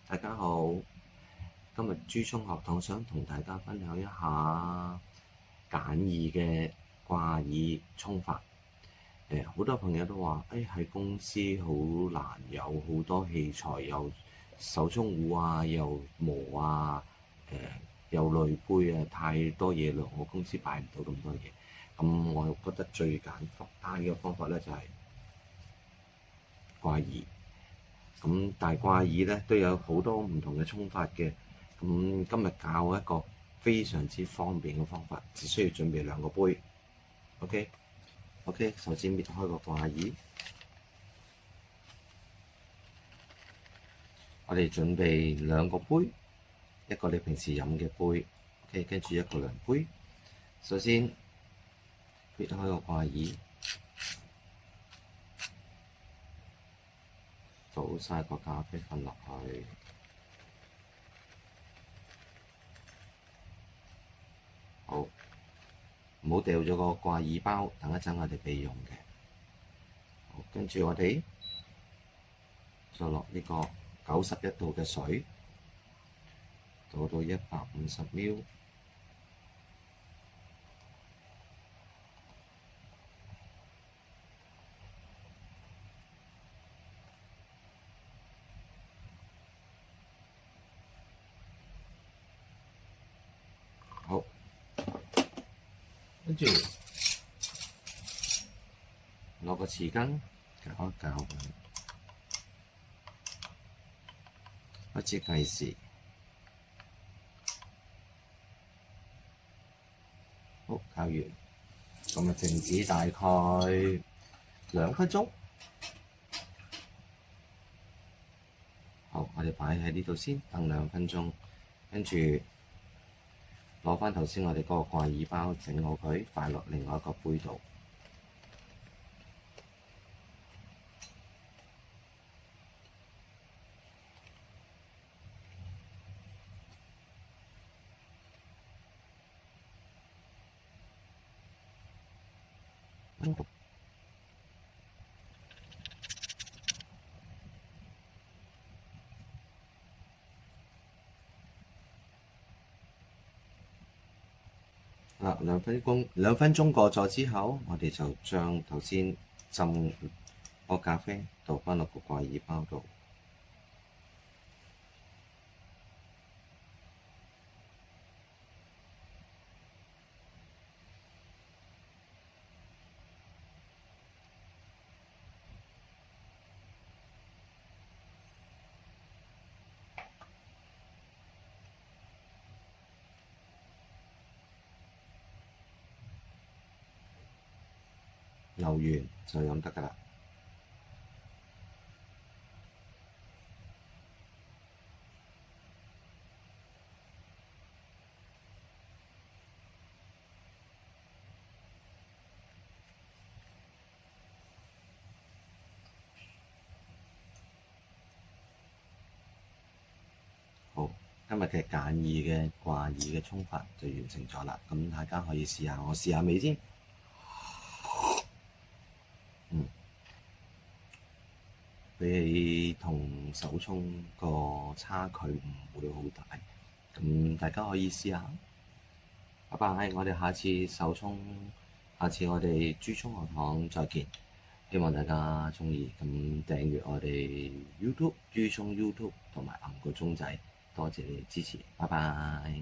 大家好，今日珠涌學堂想同大家分享一下簡易嘅掛耳沖法。好多朋友都話，喺公司好難有好多器材，有手沖壺啊，又磨啊，又濾杯啊，太多嘢啦，我公司擺唔到咁多嘢。咁我覺得最簡單嘅方法咧就係掛耳。咁但係掛耳咧都有好多唔同嘅沖法嘅。咁今日教一個非常之方便嘅方法，只需要準備兩個杯。OK，首先搣開個掛耳，我哋準備兩個杯，一個你平時飲嘅杯，OK，跟住一個量杯。首先搣開個掛耳，倒晒個咖啡粉落去。好，唔好掉咗個掛耳包，等一陣我哋備用嘅。好，跟住我哋再落呢個91度嘅水，倒到150ml。好，跟住攞個匙羹攪一攪佢，開始計時。好，攪完，咁啊靜止大概2分鐘。好，我哋擺喺呢度先，等2分鐘，跟住攞翻頭先我哋嗰個掛耳包，整好佢，擺落另外一個杯度。2分鐘過咗之後，我哋就將頭先浸個咖啡倒翻落個掛耳包度。揉完就飲得㗎啦。好，今日嘅簡易嘅掛耳嘅沖法就完成咗啦。咁大家可以試下，我試下味先。比起同手沖個差距唔會好大，咁大家可以試下。拜拜，我哋下次手沖，下次我哋珠涌學堂再見。希望大家鍾意，咁訂閱我哋 YouTube 珠涌 YouTube 同埋撳個鐘仔，多謝你哋支持，拜拜。